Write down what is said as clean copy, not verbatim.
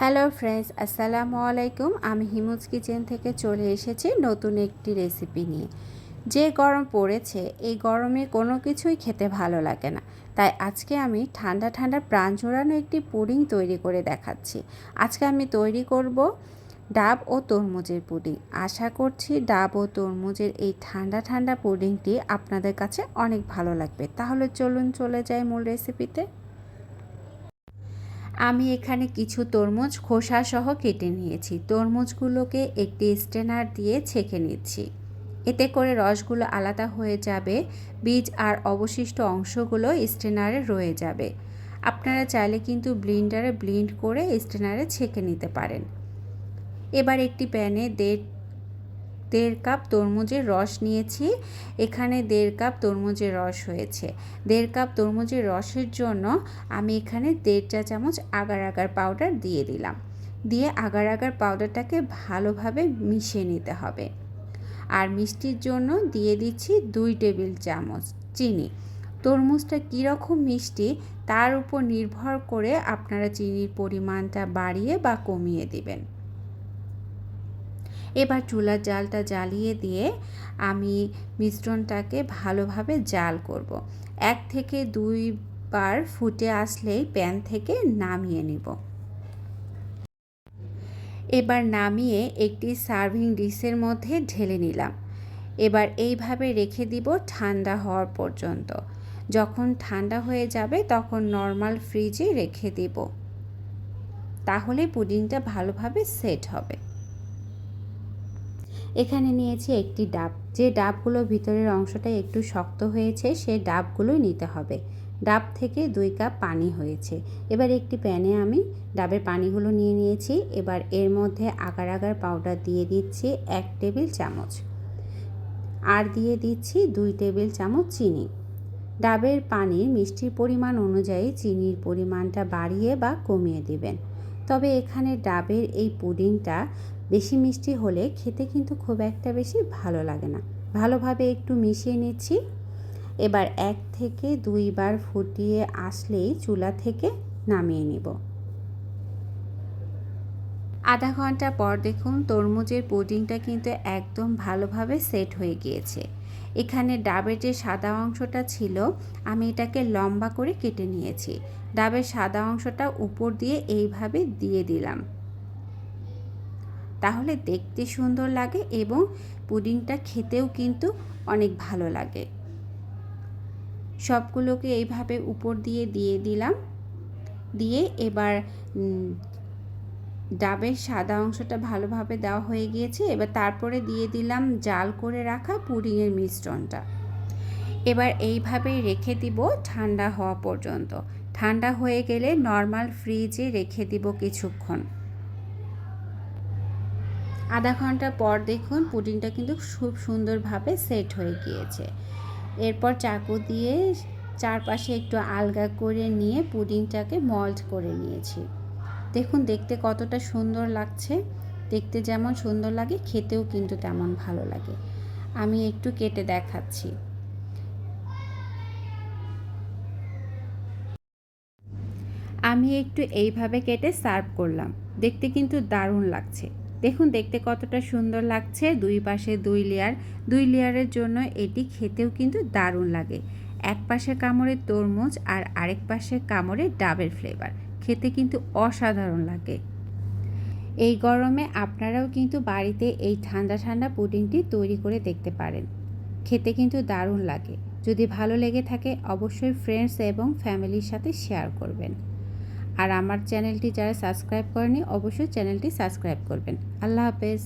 Hello friends, আসসালামু আলাইকুম। আমি হিমুজ কিচেন থেকে চলে এসেছি নতুন একটি রেসিপি নিয়ে। যে গরম পড়েছে, এই গরমে কোনো কিছুই খেতে ভালো লাগে না। তাই আজকে আমি ঠান্ডা ঠান্ডা প্রাণ জোড়ানো একটি পুডিং তৈরি করে দেখাচ্ছি। আজকে আমি তৈরি করব ডাব ও তরমুজের পুডিং। আশা করছি ডাব ও তরমুজের এই ঠান্ডা ঠান্ডা পুডিংটি আপনাদের কাছে অনেক ভালো লাগবে। তাহলে চলুন চলে যাই মূল রেসিপিতে। আমি এখানে কিছু তরমুজ খোসা সহ কেটে নিয়েছি। তরমুজগুলোকে একটি স্ট্রেনার দিয়ে ছেঁকে নিচ্ছি। এতে করে রসগুলো আলাদা হয়ে যাবে, বীজ আর অবশিষ্ট অংশগুলো স্ট্রেনারে রয়ে যাবে। আপনারা চাইলে কিন্তু ব্লেন্ডারে ব্লেন্ড করে স্ট্রেনারে ছেঁকে নিতে পারেন। এবার একটি প্যানে দেড় কাপ তরমুজের রস নিয়েছি। এখানে 1.5 কাপ তরমুজের রস হয়েছে। 1.5 কাপ তরমুজের রসের জন্য আমি এখানে 1.5 চা চামচ আগার আগার পাউডার দিয়ে দিলাম। দিয়ে আগার আগার পাউডারটাকে ভালোভাবে মিশিয়ে নিতে হবে। আর মিষ্টির জন্য দিয়ে দিচ্ছি 2 টেবিল চামচ চিনি। তরমুজটা কীরকম মিষ্টি তার উপর নির্ভর করে আপনারা চিনির পরিমাণটা বাড়িয়ে বা কমিয়ে দিবেন। এবার চুলার জালটা জ্বালিয়ে দিয়ে আমি মিশ্রণটাকে ভালোভাবে জাল করব। 1 থেকে 2 বার ফুটে আসলেই প্যান থেকে নামিয়ে নিব। এবার নামিয়ে একটি সার্ভিং ডিশের মধ্যে ঢেলে নিলাম। এবার এইভাবে রেখে দিব ঠান্ডা হওয়ার পর্যন্ত। যখন ঠান্ডা হয়ে যাবে তখন নর্মাল ফ্রিজে রেখে দিব, তাহলে পুডিংটা ভালোভাবে সেট হবে। এখানে নিয়েছি একটি ডাব। যে ডাবগুলো ভিতরের অংশটা একটু শক্ত হয়েছে সেই ডাবগুলোই নিতে হবে। ডাব থেকে 2 কাপ পানি হয়েছে। এবার একটি প্যানে আমি ডাবের পানিগুলো নিয়ে নিয়েছি। এবার এর মধ্যে আগার আগার পাউডার দিয়ে দিচ্ছি 1 টেবিল চামচ, আর দিয়ে দিচ্ছি 2 টেবিল চামচ চিনি। ডাবের পানির মিষ্টির পরিমাণ অনুযায়ী চিনির পরিমাণটা বাড়িয়ে বা কমিয়ে দিবেন। তবে এখানে ডাবের এই পুডিংটা বেশি মিষ্টি হলে খেতে কিন্তু খুব একটা বেশি ভালো লাগে না। ভালোভাবে একটু মিশিয়ে নিচ্ছি। এবার 1 থেকে 2 বার ফুটিয়ে আসলেই চুলা থেকে নামিয়ে নিব। আধা ঘন্টা পর দেখুন তরমুজের পুডিংটা কিন্তু একদম ভালোভাবে সেট হয়ে গিয়েছে। এখানে ডাবের যে সাদা অংশটা ছিল আমি এটাকে লম্বা করে কেটে নিয়েছি। ডাবের সাদা অংশটা উপর দিয়ে এইভাবে দিয়ে দিলাম, তাহলে দেখতে সুন্দর লাগে এবং পুডিংটা খেতেও কিন্তু অনেক ভালো লাগে। সবগুলোকে এইভাবে উপর দিয়ে দিয়ে দিলাম। দিয়ে এবার ডাবের সাদা অংশটা ভালোভাবে দেওয়া হয়ে গিয়েছে। এবার তারপরে দিয়ে দিলাম জাল করে রাখা পুডিংয়ের মিশ্রণটা। এবার এইভাবেই রেখে দিব ঠান্ডা হওয়া পর্যন্ত। ঠান্ডা হয়ে গেলে নর্মাল ফ্রিজে রেখে দিব কিছুক্ষণ। আধা ঘন্টা পর দেখুন পুডিংটা কিন্তু খুব সুন্দরভাবে সেট হয়ে গিয়েছে। এরপর চাকু দিয়ে চারপাশে একটু আলগা করে নিয়ে পুডিংটাকে মল্ট করে নিয়েছি। দেখুন দেখতে কতটা সুন্দর লাগছে। দেখতে যেমন সুন্দর লাগে খেতেও কিন্তু তেমন ভালো লাগে। আমি একটু কেটে দেখাচ্ছি। আমি একটু এইভাবে কেটে সার্ভ করলাম। দেখতে কিন্তু দারুণ লাগছে। দেখুন দেখতে কতটা সুন্দর লাগছে। 2 পাশে 2 লেয়ার, 2 লেয়ারের জন্য এটি খেতেও কিন্তু দারুণ লাগে। এক পাশে কামড়ে তরমুজ আর আরেক পাশে কামড়ে ডাবের ফ্লেভার, খেতে কিন্তু অসাধারণ লাগে। এই গরমে আপনারাও কিন্তু বাড়িতে এই ঠান্ডা ঠান্ডা পুডিংটি তৈরি করে দেখতে পারেন। খেতে কিন্তু দারুণ লাগে। যদি ভালো লেগে থাকে অবশ্যই ফ্রেন্ডস এবং ফ্যামিলির সাথে শেয়ার করবেন। আর আমার চ্যানেলটি যারা সাবস্ক্রাইব করেনি অবশ্যই চ্যানেলটি সাবস্ক্রাইব করবেন। আল্লাহ হাফেজ।